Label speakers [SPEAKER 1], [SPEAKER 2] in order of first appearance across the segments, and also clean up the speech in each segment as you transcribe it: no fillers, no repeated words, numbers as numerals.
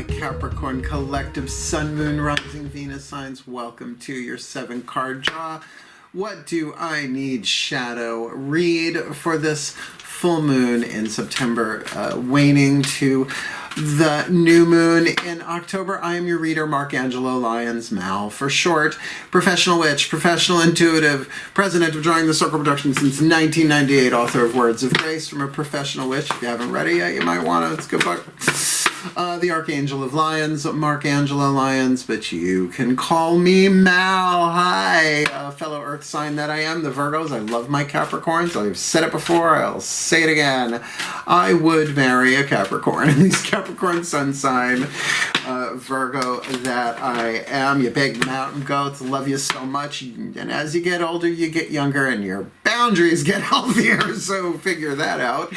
[SPEAKER 1] Capricorn collective Sun, Moon, Rising, Venus signs. Welcome to your 7-card draw. What do I need shadow read for this full moon in September, waning to the new moon in October? I am your reader, Angelo, Lyons, Mal for short. Professional witch, professional intuitive, president of Drawing the Circle Productions since 1998, author of Words of Grace from a Professional Witch. If you haven't read it yet, you might want to. It's a good book. The Archangel of Lyons, Angelo Lyons, but you can call me Mal. Hi, fellow Earth sign that I am, the Virgos. I love my Capricorns. I've said it before. I'll say it again. I would marry a Capricorn, at least Capricorn Sun sign, Virgo that I am. You big mountain goats, love you so much. And as you get older, you get younger and your boundaries get healthier. So figure that out.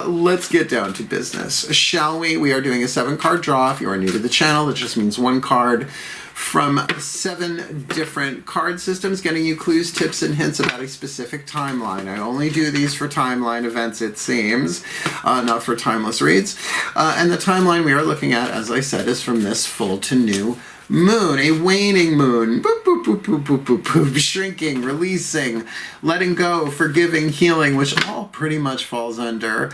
[SPEAKER 1] Let's get down to business, shall we? We are doing a 7-card draw. If you are new to the channel, that just means 1 card from 7 different card systems, getting you clues, tips, and hints about a specific timeline. I only do these for timeline events, it seems, not for timeless reads. And the timeline we are looking at, as I said, is from this full to new moon, a waning moon, boop, boop, boop, boop, boop, boop, boop, shrinking, releasing, letting go, forgiving, healing, which all pretty much falls under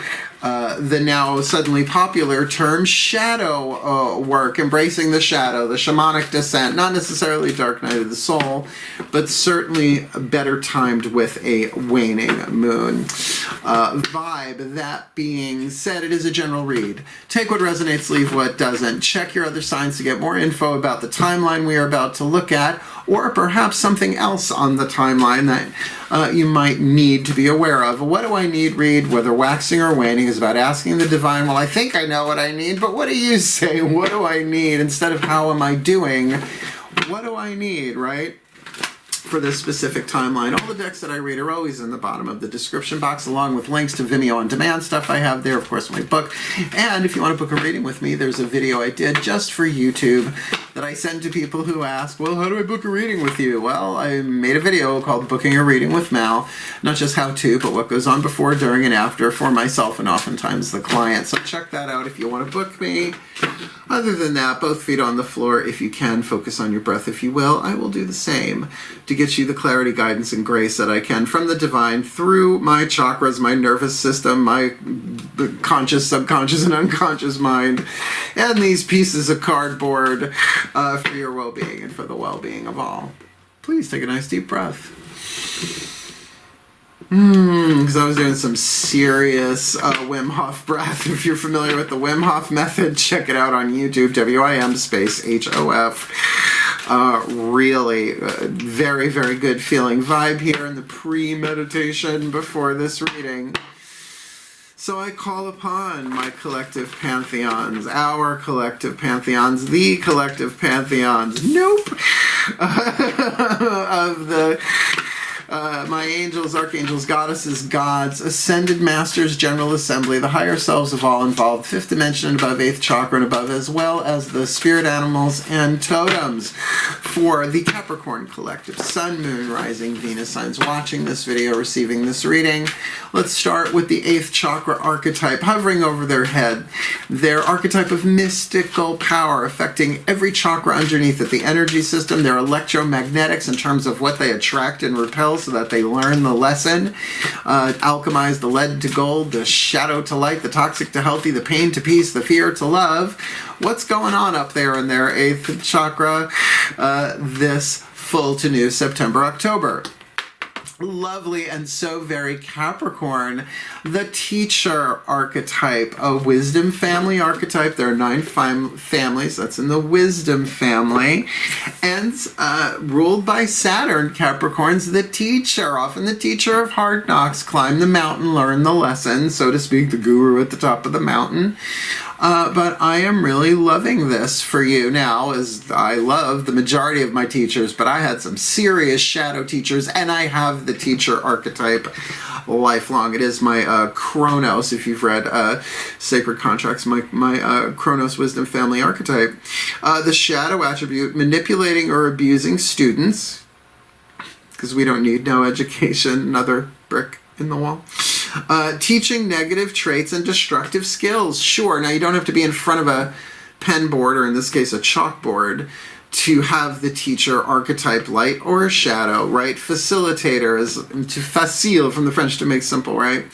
[SPEAKER 1] the now suddenly popular term shadow work, embracing the shadow, the shamanic descent, not necessarily dark night of the soul, but certainly better timed with a waning moon vibe. That being said, it is a general read. Take what resonates, leave what doesn't. Check your other signs to get more info about the timeline we are about to look at, or perhaps something else on the timeline that you might need to be aware of. What do I need read, whether waxing or waning, is about asking the divine, well, I think I know what I need, but what do you say? What do I need? Instead of how am I doing? What do I need, right? For this specific timeline. All the decks that I read are always in the bottom of the description box, along with links to Vimeo on demand stuff I have there, of course, my book. And if you want to book a reading with me, there's a video I did just for YouTube that I send to people who ask, well, how do I book a reading with you? Well, I made a video called Booking a Reading with Mal, not just how to, but what goes on before, during, and after for myself and oftentimes the client. So check that out if you want to book me. Other than that, both feet on the floor if you can. Focus on your breath if you will. I will do the same to get you the clarity, guidance, and grace that I can from the divine through my chakras, my nervous system, my conscious, subconscious, and unconscious mind, and these pieces of cardboard for your well-being and for the well-being of all. Please take a nice deep breath. Because I was doing some serious Wim Hof breath. If you're familiar with the Wim Hof method, check it out on YouTube, WIM space HOF. Really very, very good feeling vibe here in the pre-meditation before this reading. So I call upon my collective pantheons, our collective pantheons, the collective pantheons, nope, of the my angels, archangels, goddesses, gods, ascended masters, general assembly, the higher selves of all involved, 5th dimension and above, 8th chakra and above, as well as the spirit animals and totems for the Capricorn collective, Sun, Moon, Rising, Venus signs watching this video, receiving this reading. Let's start with the 8th chakra archetype hovering over their head, their archetype of mystical power affecting every chakra underneath it, the energy system, their electromagnetics in terms of what they attract and repel so that they learn the lesson, alchemize the lead to gold, the shadow to light, the toxic to healthy, the pain to peace, the fear to love. What's going on up there in their 8th chakra this full to new September, October? Lovely and so very Capricorn, the teacher archetype, a wisdom family archetype. There are 9 families, that's in the wisdom family, and ruled by Saturn. Capricorn's the teacher, often the teacher of hard knocks, climb the mountain, learn the lesson, so to speak, the guru at the top of the mountain. But I am really loving this for you now, as I love the majority of my teachers, but I had some serious shadow teachers, and I have the teacher archetype lifelong. It is my Chronos, if you've read Sacred Contracts, my Chronos Wisdom Family archetype. The shadow attribute, manipulating or abusing students, because we don't need no education, another brick in the wall. Teaching negative traits and destructive skills. Sure, now you don't have to be in front of a pen board, or in this case a chalkboard, to have the teacher archetype light or shadow, right? Facilitator is to facile, from the French, to make simple, right?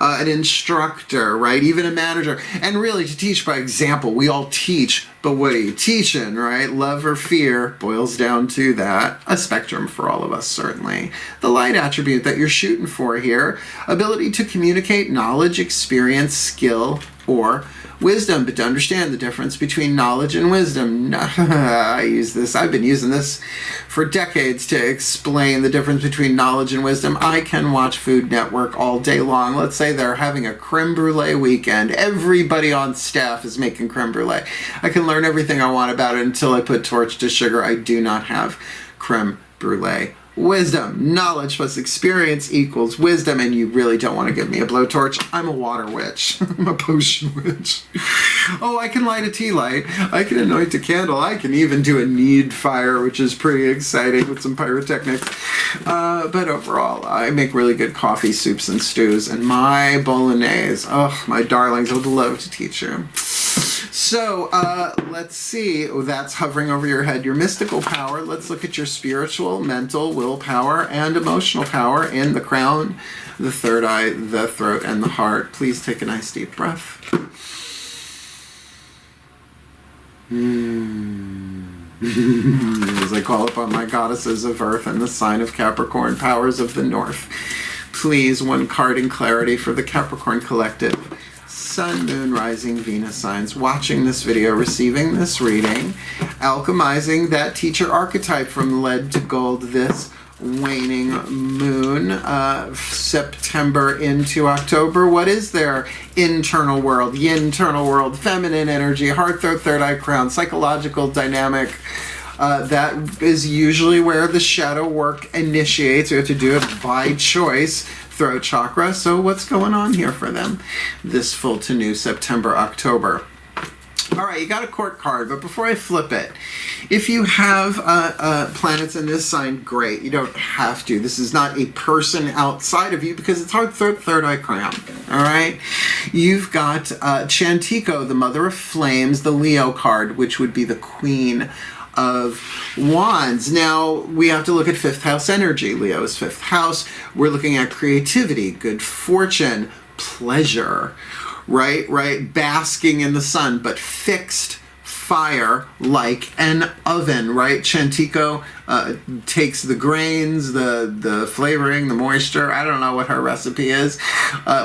[SPEAKER 1] An instructor, right? Even a manager. And really to teach by example. We all teach, but what are you teaching, right? Love or fear boils down to that. A spectrum for all of us, certainly. The light attribute that you're shooting for here, ability to communicate knowledge, experience, skill, or wisdom. But to understand the difference between knowledge and wisdom, I've been using this for decades to explain the difference between knowledge and wisdom. I can watch Food Network all day long. Let's say they're having a creme brulee weekend. Everybody on staff is making creme brulee. I can learn everything I want about it until I put torch to sugar. I do not have creme brulee wisdom. Knowledge plus experience equals wisdom, and you really don't want to give me a blowtorch. I'm a water witch. I'm a potion witch. Oh, I can light a tea light. I can anoint a candle. I can even do a need fire, which is pretty exciting with some pyrotechnics. But overall, I make really good coffee, soups, and stews. And my bolognese, oh, my darlings, I would love to teach you. So let's see. Oh, that's hovering over your head. Your mystical power. Let's look at your spiritual, mental, willpower, and emotional power in the crown, the third eye, the throat, and the heart. Please take a nice deep breath. As I call upon my goddesses of earth and the sign of Capricorn, powers of the north, please, one card in clarity for the Capricorn collective. Sun, Moon, Rising, Venus signs watching this video, receiving this reading, alchemizing that teacher archetype from lead to gold this waning moon, September into October. What is their internal world, yin-internal world, feminine energy, heart, throat, third eye, crown, psychological dynamic? That is usually where the shadow work initiates. We have to do it by choice. Throat chakra. So what's going on here for them this full to new September, October? All right, you got a court card, but before I flip it, if you have planets in this sign, great. You don't have to. This is not a person outside of you because it's heart, throat, third eye, crown. All right? You've got Chantico, the mother of flames, the Leo card, which would be the queen of wands. Now we have to look at fifth house energy. Leo is fifth house. We're looking at creativity, good fortune, pleasure, right? Basking in the sun, but fixed fire like an oven, right? Chantico takes the grains, the flavoring, the moisture, I don't know what her recipe is,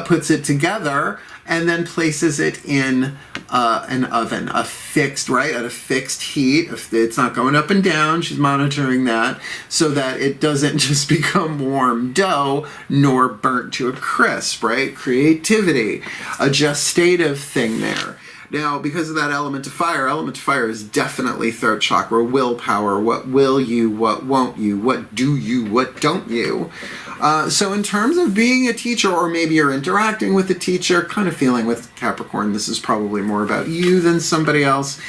[SPEAKER 1] puts it together, and then places it in an oven, a fixed, right, at a fixed heat. If it's not going up and down, she's monitoring that so that it doesn't just become warm dough nor burnt to a crisp, right? Creativity, a gestative thing there. Now, because of that element of fire is definitely throat chakra, willpower. What will you? What won't you? What do you? What don't you? So in terms of being a teacher, or maybe you're interacting with a teacher, kind of feeling with Capricorn, this is probably more about you than somebody else.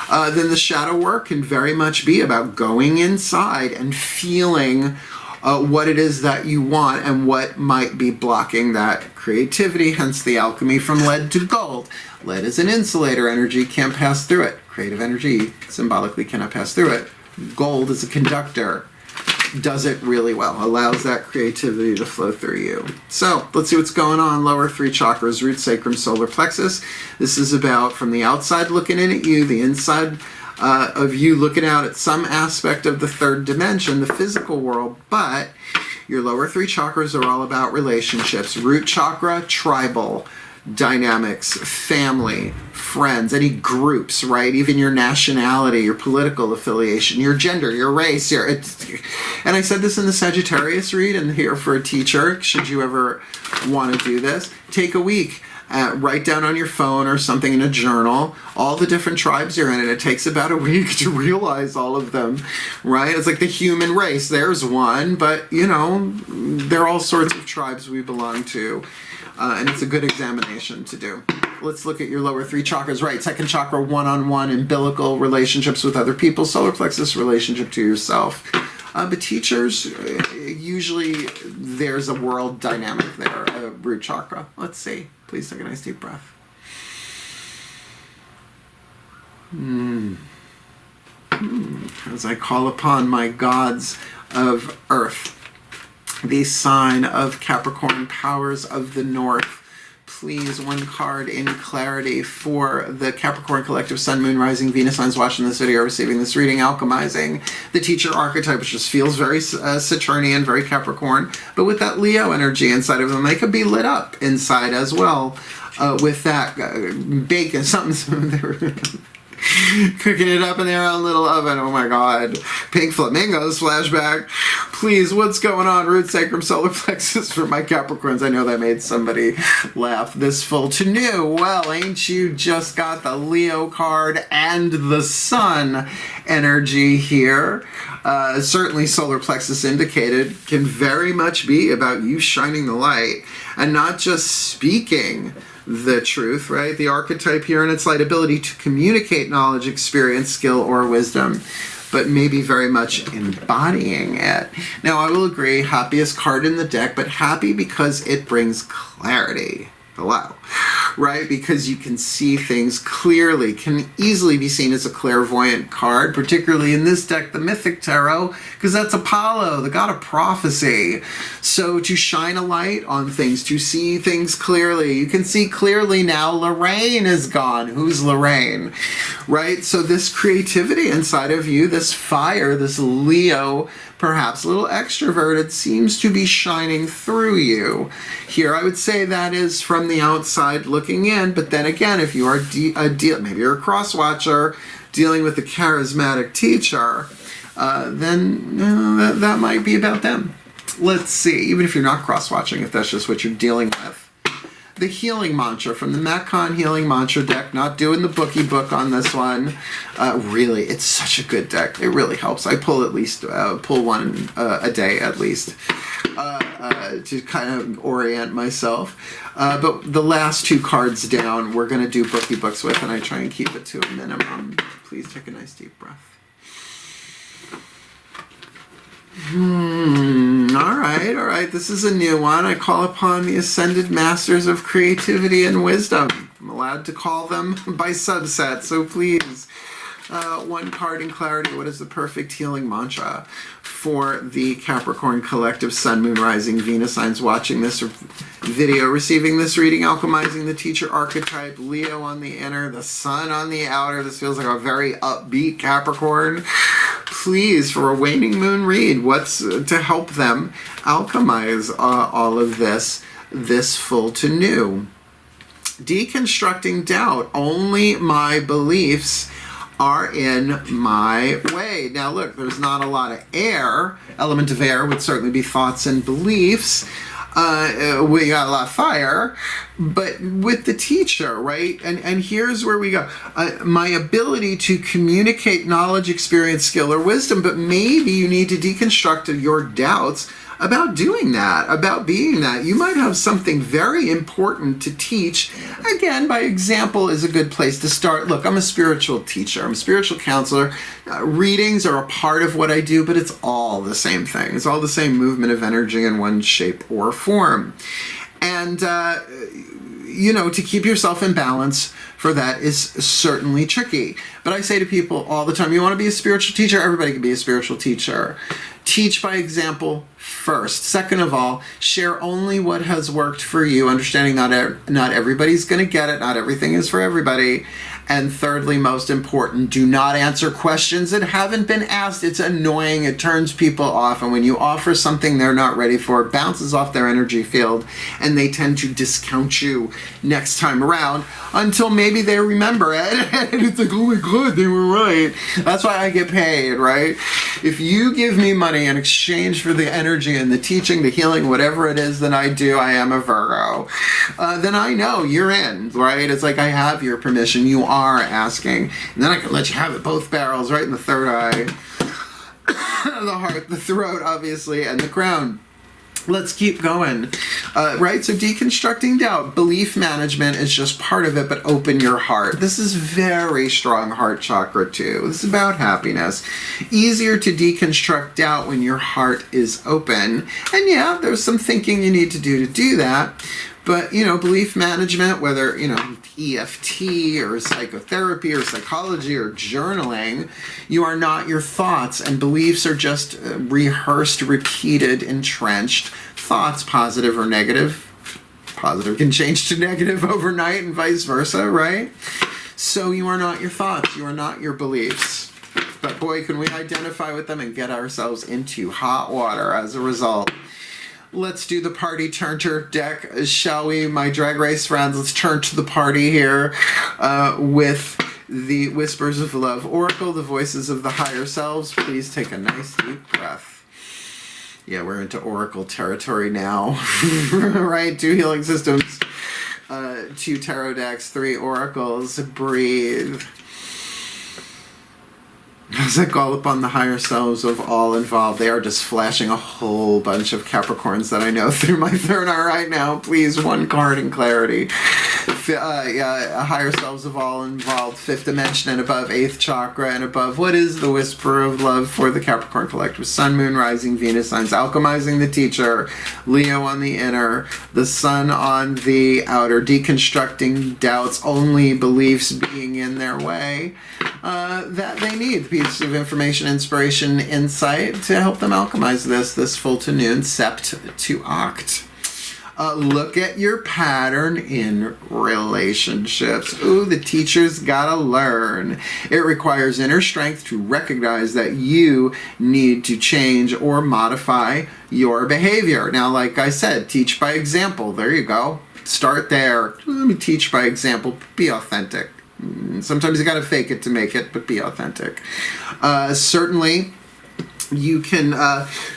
[SPEAKER 1] Then the shadow work can very much be about going inside and feeling what it is that you want and what might be blocking that creativity, hence the alchemy from lead to gold. Lead is an insulator, energy can't pass through it. Creative energy symbolically cannot pass through it. Gold is a conductor, does it really well, allows that creativity to flow through you. So let's see what's going on. Lower three chakras, root, sacrum, solar plexus. This is about from the outside looking in at you, the inside of you looking out at some aspect of the third dimension, the physical world, but your lower three chakras are all about relationships. Root chakra, tribal dynamics, family, friends, any groups, right? Even your nationality, your political affiliation, your gender, your race. And I said this in the Sagittarius read, and here for a teacher, should you ever want to do this, take a week. Write down on your phone or something in a journal all the different tribes you're in, and it takes about a week to realize all of them, right? It's like the human race. There's one, but, you know, there are all sorts of tribes we belong to, and it's a good examination to do. Let's look at your lower three chakras, right? Second chakra, one-on-one, umbilical relationships with other people, solar plexus, relationship to yourself. But teachers, usually there's a world dynamic there, a root chakra. Let's see. Please take a nice deep breath. As I call upon my gods of earth, the sign of Capricorn, powers of the north, please, one card in clarity for the Capricorn collective Sun, Moon, Rising, Venus signs watching this video, receiving this reading, alchemizing the teacher archetype, which just feels very Saturnian, very Capricorn, but with that Leo energy inside of them. They could be lit up inside as well with that bacon, something cooking it up in their own little oven. Oh my God. Pink flamingos flashback. Please, what's going on? Root, sacrum, solar plexus for my Capricorns. I know that made somebody laugh. This full to new. Well, ain't you just got the Leo card and the Sun energy here? Certainly solar plexus indicated can very much be about you shining the light and not just speaking the truth, right? The archetype here and its light ability to communicate knowledge, experience, skill, or wisdom, but maybe very much embodying it. Now, I will agree, happiest card in the deck, but happy because it brings clarity. Hello, right? Because you can see things clearly, can easily be seen as a clairvoyant card, particularly in this deck, the Mythic Tarot, because that's Apollo, the god of prophecy. So to shine a light on things, to see things clearly. You can see clearly now Lorraine is gone. Who's Lorraine, right? So this creativity inside of you, this fire, this Leo, perhaps a little extroverted, seems to be shining through you. Here, I would say that is from the outside looking in, but then again, if you are maybe you're a cross-watcher dealing with a charismatic teacher, then that might be about them. Let's see, even if you're not cross-watching, if that's just what you're dealing with. The healing mantra from the Macon healing mantra deck, not doing the bookie book on this one. Really, it's such a good deck. It really helps. I pull at least, pull one a day at least to kind of orient myself. But the last two cards down, we're going to do bookie books with, and I try and keep it to a minimum. Please take a nice deep breath. All right. This is a new one. I call upon the ascended masters of creativity and wisdom. I'm allowed to call them by subset, so please. One card in clarity. What is the perfect healing mantra for the Capricorn collective Sun, Moon, Rising, Venus signs watching this video, receiving this reading, alchemizing the teacher archetype, Leo on the inner, the Sun on the outer. This feels like a very upbeat Capricorn. Please, for a waning moon read, what's to help them alchemize all of this full to new? Deconstructing doubt. Only my beliefs are in my way. Now look, there's not a lot of air. Element of air would certainly be thoughts and beliefs. We got a lot of fire, but with the teacher, right? And here's where we go. My ability to communicate knowledge, experience, skill, or wisdom, but maybe you need to deconstruct your doubts about doing that, about being that. You might have something very important to teach. Again, by example is a good place to start. Look, I'm a spiritual teacher. I'm a spiritual counselor. Readings are a part of what I do, but it's all the same thing. It's all the same movement of energy in one shape or form. And, to keep yourself in balance for that is certainly tricky. But I say to people all the time, you want to be a spiritual teacher? Everybody can be a spiritual teacher. Teach by example first. Second of all, share only what has worked for you, understanding not everybody's going to get it, not everything is for everybody. And thirdly, most important, do not answer questions that haven't been asked. It's annoying. It turns people off. And when you offer something they're not ready for, it bounces off their energy field, and they tend to discount you next time around until maybe they remember it. And it's like, oh my God, they were right. That's why I get paid, right? If you give me money in exchange for the energy and the teaching, the healing, whatever it is that I do, I am a Virgo, then I know you're in, right? It's like I have your permission. You are asking. And then I can let you have it both barrels, right in the third eye, the heart, the throat, obviously, and the crown. Let's keep going, right? So deconstructing doubt, belief management is just part of it, but open your heart. This is very strong heart chakra too. This is about happiness. Easier to deconstruct doubt when your heart is open. And yeah, there's some thinking you need to do that. But, belief management, whether, EFT or psychotherapy or psychology or journaling, you are not your thoughts, and beliefs are just rehearsed, repeated, entrenched thoughts, positive or negative. Positive can change to negative overnight and vice versa, right? So you are not your thoughts, you are not your beliefs. But boy, can we identify with them and get ourselves into hot water as a result. Let's do the party turner deck, shall we, my drag race friends? Let's turn to the party here with the Whispers of Love Oracle, the voices of the higher selves. Please take a nice deep breath. Yeah, we're into Oracle territory now, right? 2 healing systems, 2 tarot decks, 3 oracles. Breathe. As I call upon the higher selves of all involved, they are just flashing a whole bunch of Capricorns that I know through my third eye right now. Please, 1 card in clarity. Higher selves of all involved, 5th dimension and above, 8th chakra and above. What is the whisper of love for the Capricorn collective? Sun, Moon, Rising, Venus signs, alchemizing the teacher, Leo on the inner, the Sun on the outer, deconstructing doubts, only beliefs being in their way that they need. Piece of information, inspiration, insight to help them alchemize this full to noon, sept to oct. Look at your pattern in relationships. Ooh, the teacher's gotta learn. It requires inner strength to recognize that you need to change or modify your behavior. Now, like I said, teach by example. There you go. Start there. Let me teach by example. Be authentic. Sometimes you gotta fake it to make it, but be authentic. Certainly, you can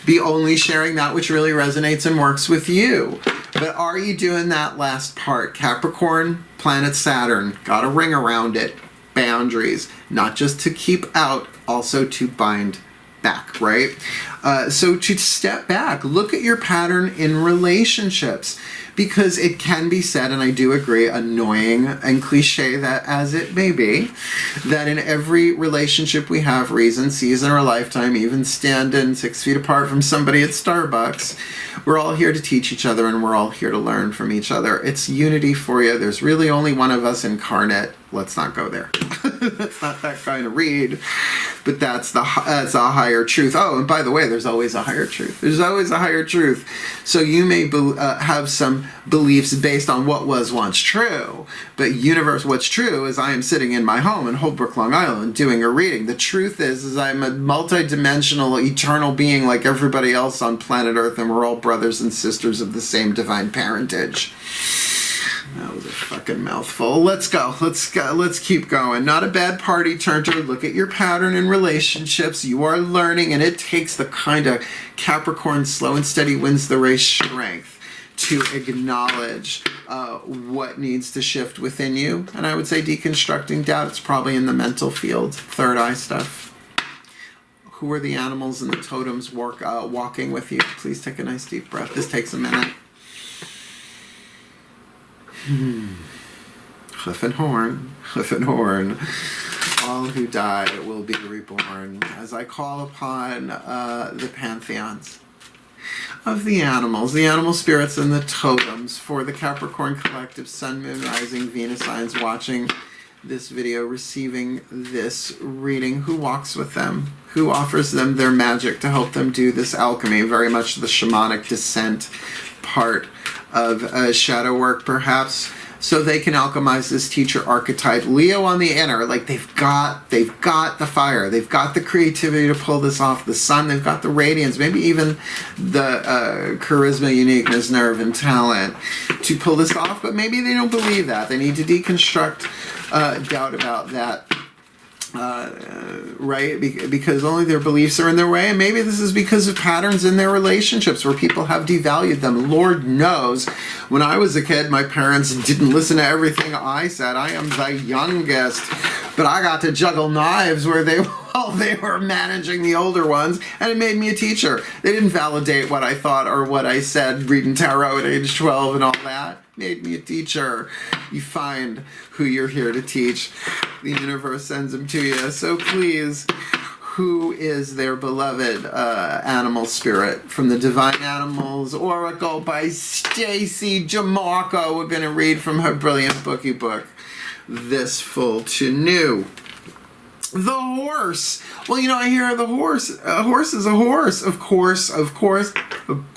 [SPEAKER 1] be only sharing that which really resonates and works with you. But are you doing that last part? Capricorn, planet Saturn, got a ring around it. Boundaries, not just to keep out, also to bind back, right? So to step back, look at your pattern in relationships. Because it can be said, and I do agree, annoying and cliche that as it may be, that in every relationship we have, reason, season, or lifetime, even standing 6 feet apart from somebody at Starbucks, we're all here to teach each other and we're all here to learn from each other. It's unity for you. There's really only one of us incarnate. Let's not go there. That's not that kind of read, but that's a higher truth. Oh, and by the way, there's always a higher truth. There's always a higher truth. So you may have some beliefs based on what was once true, but what's true is I am sitting in my home in Holbrook, Long Island, doing a reading. The truth is I'm a multi-dimensional, eternal being like everybody else on planet Earth, and we're all brothers and sisters of the same divine parentage. That was a fucking mouthful. Let's go. Let's keep going. Not a bad party turner. Look at your pattern in relationships. You are learning, and it takes the kind of Capricorn slow and steady wins the race strength to acknowledge what needs to shift within you. And I would say deconstructing doubt, it's probably in the mental field, third eye stuff. Who are the animals and the totems walking with you? Please take a nice deep breath. This takes a minute. Hoof and horn, hoof and horn. All who die will be reborn. As I call upon the pantheons of the animal spirits and the totems for the Capricorn collective, Sun, Moon, Rising, Venus signs watching this video, receiving this reading, who walks with them, who offers them their magic to help them do this alchemy, very much the shamanic descent part of shadow work, perhaps, so they can alchemize this teacher archetype. Leo on the inner, like they've got the fire, they've got the creativity to pull this off. The Sun, they've got the radiance, maybe even the charisma, uniqueness, nerve, and talent to pull this off. But maybe they don't believe that. They need to deconstruct doubt about that. Right? Because only their beliefs are in their way, and maybe this is because of patterns in their relationships where people have devalued them. Lord knows, when I was a kid, my parents didn't listen to everything I said. I am the youngest, but I got to juggle knives where they were managing the older ones, and it made me a teacher. They didn't validate what I thought or what I said reading tarot at age 12 and all that. Made me a teacher. You find who you're here to teach. The universe sends them to you. So please, who is their beloved animal spirit from the Divine Animals Oracle by Stacy Jamarco. We're going to read from her brilliant bookie book, This Full to New. The horse. Well, you know, I hear the horse. A horse is a horse. Of course. A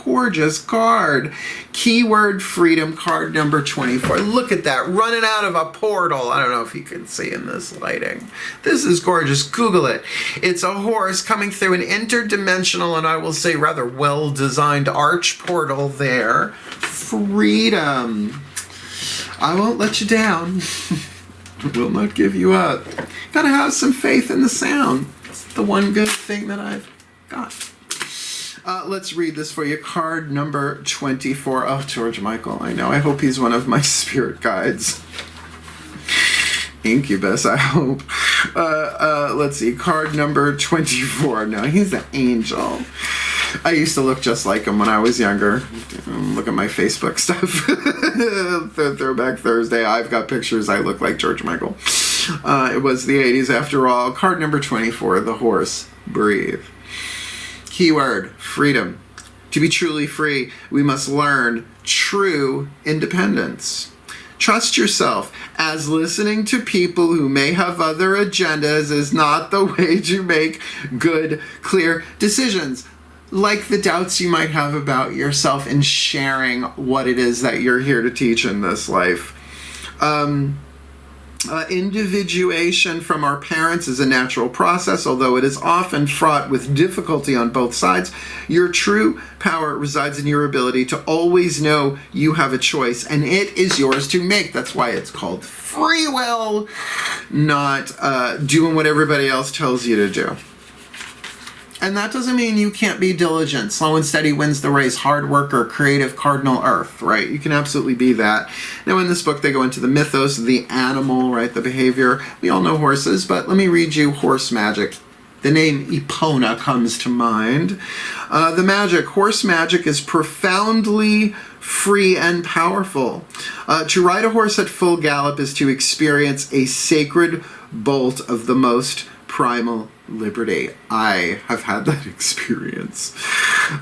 [SPEAKER 1] gorgeous card. Keyword freedom card number 24. Look at that. Running out of a portal. I don't know if you can see in this lighting. This is gorgeous. Google it. It's a horse coming through an interdimensional and I will say rather well-designed arch portal there. Freedom. I won't let you down. Will not give you up. Gotta have some faith in the sound. It's the one good thing that I've got. Let's read this for you. Card number 24. Oh, George Michael, I know. I hope he's one of my spirit guides. Incubus, I hope. Let's see. Card number 24. No, he's an angel. I used to look just like him when I was younger. Look at my Facebook stuff. Throwback Thursday. I've got pictures. I look like George Michael. It was the 80s after all. Card number 24. The horse. Breathe. Keyword. Freedom. To be truly free, we must learn true independence. Trust yourself, as listening to people who may have other agendas is not the way to make good, clear decisions. Like the doubts you might have about yourself in sharing what it is that you're here to teach in this life. Individuation from our parents is a natural process, although it is often fraught with difficulty on both sides. Your true power resides in your ability to always know you have a choice, and it is yours to make. That's why it's called free will, not doing what everybody else tells you to do. And that doesn't mean you can't be diligent. Slow and steady wins the race. Hard worker, creative, cardinal earth, right? You can absolutely be that. Now in this book, they go into the mythos, the animal, right? The behavior. We all know horses, but let me read you horse magic. The name Epona comes to mind. The magic, horse magic is profoundly free and powerful. To ride a horse at full gallop is to experience a sacred bolt of the most primal liberty. I have had that experience.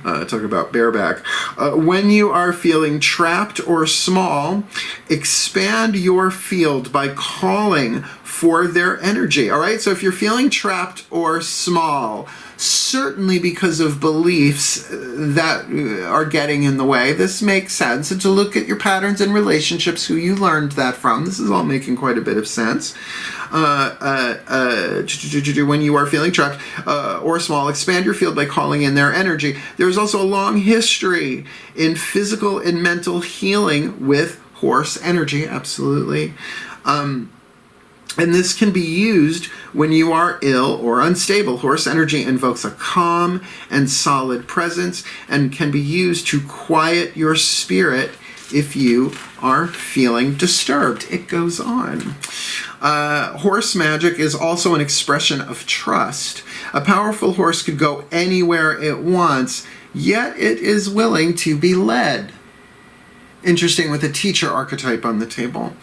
[SPEAKER 1] Talk about bareback. When you are feeling trapped or small, expand your field by calling for their energy. All right, so if you're feeling trapped or small, certainly because of beliefs that are getting in the way, this makes sense. And to look at your patterns and relationships, who you learned that from. This is all making quite a bit of sense. When you are feeling trapped or small, expand your field by calling in their energy. There's also a long history in physical and mental healing with horse energy. Absolutely. And this can be used when you are ill or unstable. Horse energy invokes a calm and solid presence and can be used to quiet your spirit if you are feeling disturbed. It goes on. Horse magic is also an expression of trust. A powerful horse could go anywhere it wants, yet it is willing to be led. Interesting, with a teacher archetype on the table.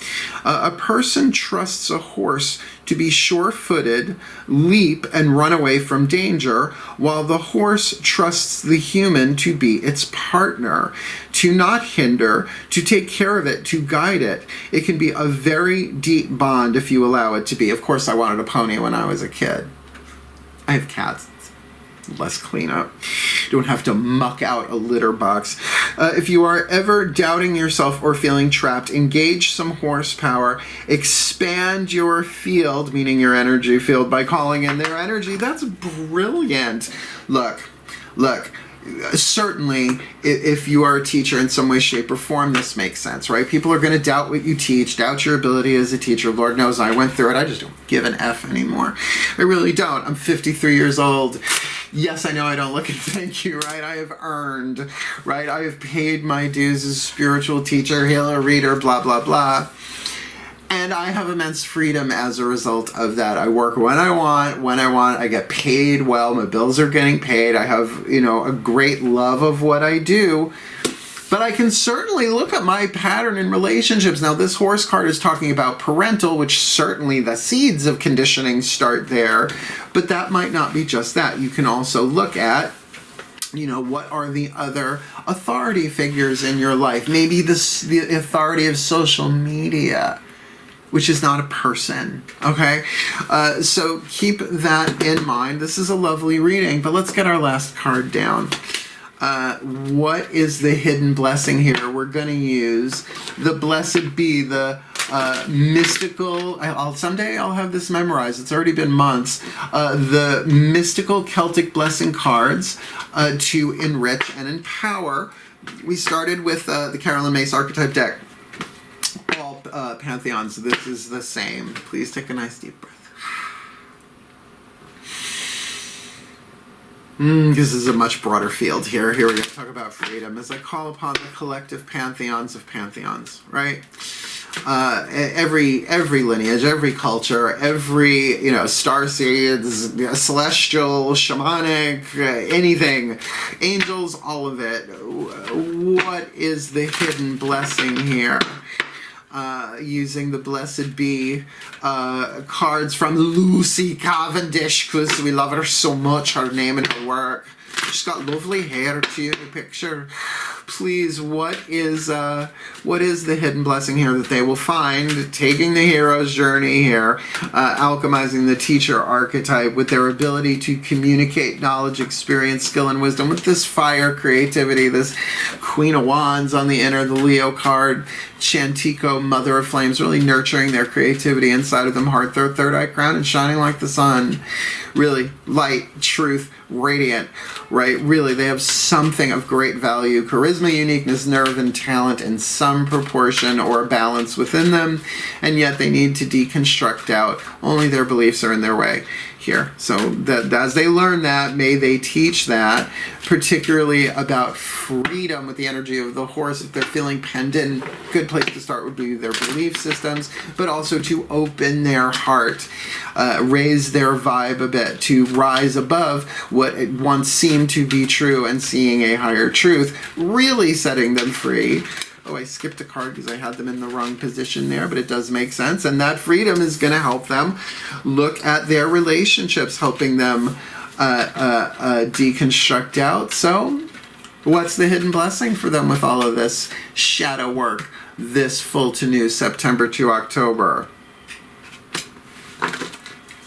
[SPEAKER 1] A person trusts a horse to be sure-footed, leap, and run away from danger, while the horse trusts the human to be its partner, to not hinder, to take care of it, to guide it. It can be a very deep bond if you allow it to be. Of course, I wanted a pony when I was a kid. I have cats. Less cleanup. Don't have to muck out a litter box. If you are ever doubting yourself or feeling trapped, engage some horsepower. Expand your field, meaning your energy field, by calling in their energy. That's brilliant. Look. Certainly, if you are a teacher in some way, shape, or form, this makes sense, right? People are going to doubt what you teach, doubt your ability as a teacher. Lord knows I went through it. I just don't give an F anymore. I really don't. I'm 53 years old. Yes, I know I don't look and thank you, right? I have earned, right? I have paid my dues as a spiritual teacher, healer, reader, blah, blah, blah. And I have immense freedom as a result of that. I work when I want, I get paid well, my bills are getting paid, I have, a great love of what I do. But I can certainly look at my pattern in relationships. Now, this horse card is talking about parental, which certainly the seeds of conditioning start there. But that might not be just that. You can also look at, you know, what are the other authority figures in your life? Maybe the authority of social media, which is not a person, okay? So keep that in mind. This is a lovely reading, but let's get our last card down. What is the hidden blessing here? We're going to use the Blessed Bee, the mystical, someday I'll have this memorized, it's already been months, the mystical Celtic blessing cards to enrich and empower. We started with the Carolyn Mace Archetype deck. All pantheons, this is the same. Please take a nice deep breath. This is a much broader field here. Here we're going to talk about freedom as I call upon the collective pantheons of pantheons, right? Every lineage, every culture, every, you know, star seeds, celestial, shamanic, anything, angels, all of it. What is the hidden blessing here? Using the Blessed Bee cards from Lucy Cavendish, because we love her so much, her name and her work. She's got lovely hair too in the picture. Please, what is the hidden blessing here that they will find taking the hero's journey here, alchemizing the teacher archetype with their ability to communicate knowledge, experience, skill, and wisdom with this fire creativity, this Queen of Wands on the inner, the Leo card, Chantico, Mother of Flames, really nurturing their creativity inside of them, heart, third eye crown, and shining like the sun. Really, light, truth, radiant, right? Really, they have something of great value. Charisma, uniqueness, nerve, and talent in some proportion or balance within them, and yet they need to deconstruct out. Only their beliefs are in their way here. So that as they learn that, may they teach that, particularly about freedom with the energy of the horse. If they're feeling penned in, good place to start would be their belief systems, but also to open their heart, raise their vibe a bit, to rise above what it once seemed to be true and seeing a higher truth, really setting them free. Oh, I skipped a card because I had them in the wrong position there, but it does make sense. And that freedom is going to help them look at their relationships, helping them deconstruct out. So what's the hidden blessing for them with all of this shadow work, this full to new September to October?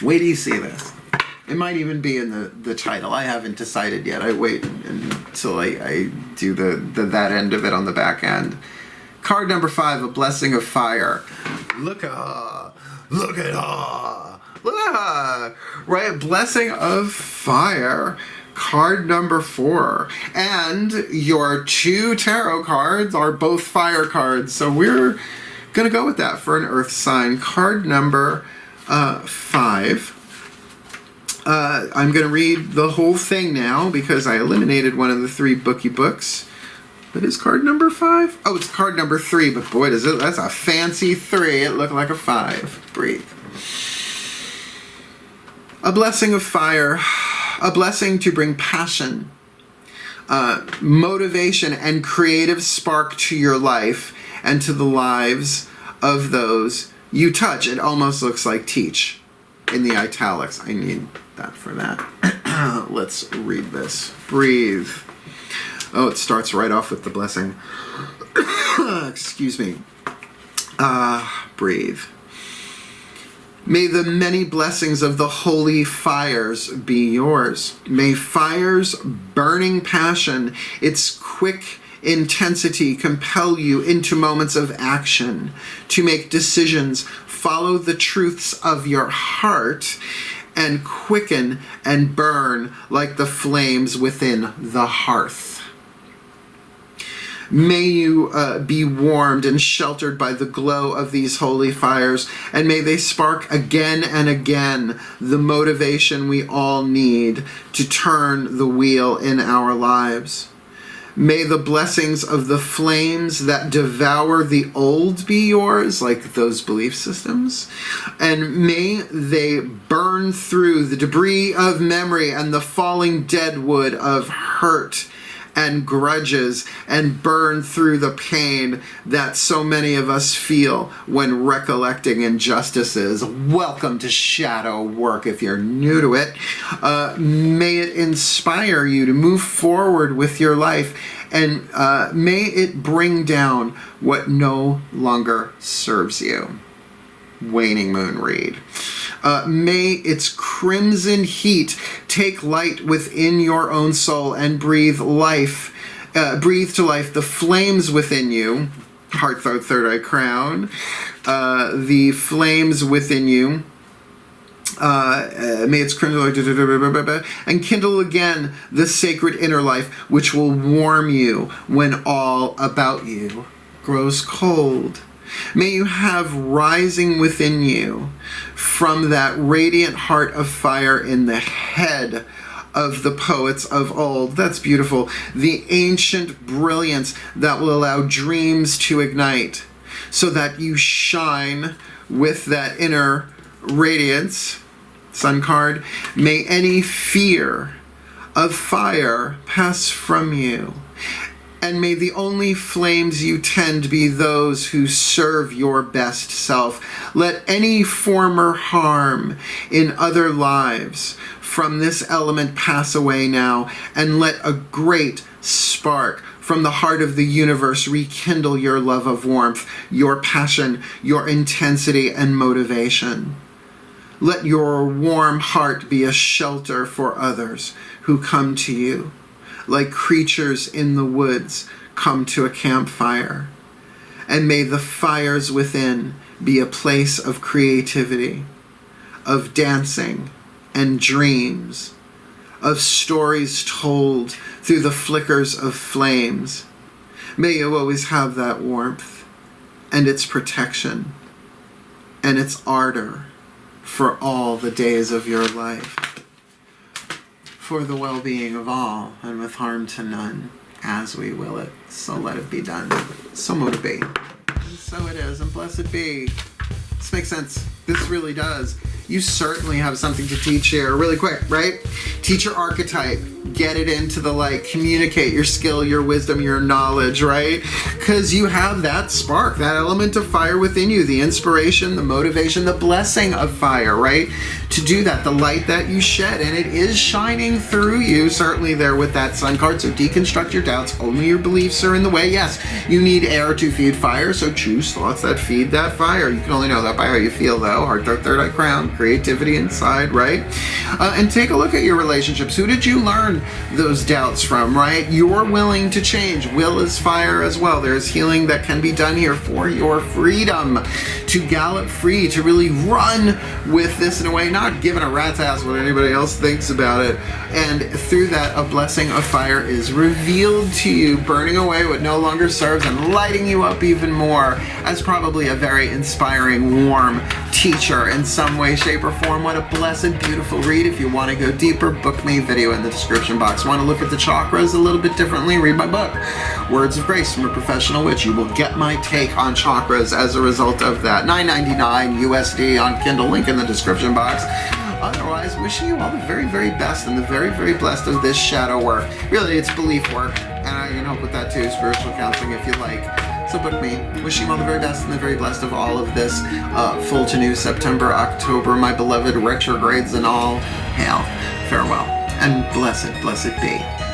[SPEAKER 1] Wait till you see this. It might even be in the title. I haven't decided yet. I wait until I do that end of it on the back end. Card number 5, a blessing of fire. Look at her. Look at her. Look at her. Right? Blessing of fire. Card number 4. And your 2 tarot cards are both fire cards. So we're going to go with that for an earth sign. Card number 5. I'm going to read the whole thing now because I eliminated one of the 3 bookie books. That is card number 5? Oh, it's card number 3, but boy, that's a fancy 3. It looked like a 5. Breathe. A blessing of fire. A blessing to bring passion, motivation, and creative spark to your life and to the lives of those you touch. It almost looks like teach in the italics. I need that for that. Let's read this. Breathe. Oh, it starts right off with the blessing. Excuse me. Breathe. May the many blessings of the holy fires be yours. May fire's burning passion, its quick intensity compel you into moments of action, to make decisions, follow the truths of your heart, and quicken and burn like the flames within the hearth. May you be warmed and sheltered by the glow of these holy fires, and may they spark again and again the motivation we all need to turn the wheel in our lives. May the blessings of the flames that devour the old be yours, like those belief systems, and may they burn through the debris of memory and the falling dead wood of hurt and grudges and burn through the pain that so many of us feel when recollecting injustices. Welcome to shadow work if you're new to it. May it inspire you to move forward with your life, and may it bring down what no longer serves you. Waning moon read. May its crimson heat take light within your own soul and breathe to life the flames within you. Heart, throat, third eye, crown. The flames within you. May its crimson and kindle again the sacred inner life, which will warm you when all about you grows cold. May you have rising within you from that radiant heart of fire in the head of the poets of old. That's beautiful. The ancient brilliance that will allow dreams to ignite, so that you shine with that inner radiance. Sun card. May any fear of fire pass from you. And may the only flames you tend be those who serve your best self. Let any former harm in other lives from this element pass away now, and let a great spark from the heart of the universe rekindle your love of warmth, your passion, your intensity and motivation. Let your warm heart be a shelter for others who come to you, like creatures in the woods come to a campfire. And may the fires within be a place of creativity, of dancing and dreams, of stories told through the flickers of flames. May you always have that warmth and its protection and its ardor for all the days of your life, for the well-being of all, and with harm to none, as we will it. So let it be done. So mote it be. And so it is, and blessed be. This makes sense. This really does. You certainly have something to teach here. Really quick, right? Teach your archetype. Get it into the light. Communicate your skill, your wisdom, your knowledge, right? Because you have that spark, that element of fire within you, the inspiration, the motivation, the blessing of fire, right? To do that, the light that you shed, and it is shining through you, certainly there with that sun card. So deconstruct your doubts. Only your beliefs are in the way. Yes, you need air to feed fire, so choose thoughts that feed that fire. You can only know that by how you feel, though. Heart, throat, third eye, crown, creativity inside, right? And take a look at your relationships. Who did you learn those doubts from, right? You're willing to change. Will is fire as well. There's healing that can be done here for your freedom, to gallop free, to really run with this in a way, not giving a rat's ass what anybody else thinks about it. And through that, a blessing of fire is revealed to you, burning away what no longer serves and lighting you up even more as probably a very inspiring, warm teacher in some way, shape, or form. What a blessed, beautiful read. If you want to go deeper, book me, video in the description box. Want to look at the chakras a little bit differently? Read my book, Words of Grace from a Professional Witch. You will get my take on chakras as a result of that. $9.99 USD on Kindle, link in the description box. Otherwise, wishing you all the very, very best and the very, very blessed of this shadow work. Really, it's belief work, and I can help with that too, spiritual counseling if you like. So book me. Wishing you all the very best and the very blessed of all of this full to new September, October, my beloved retrogrades and all. Hail, farewell, and blessed, blessed be.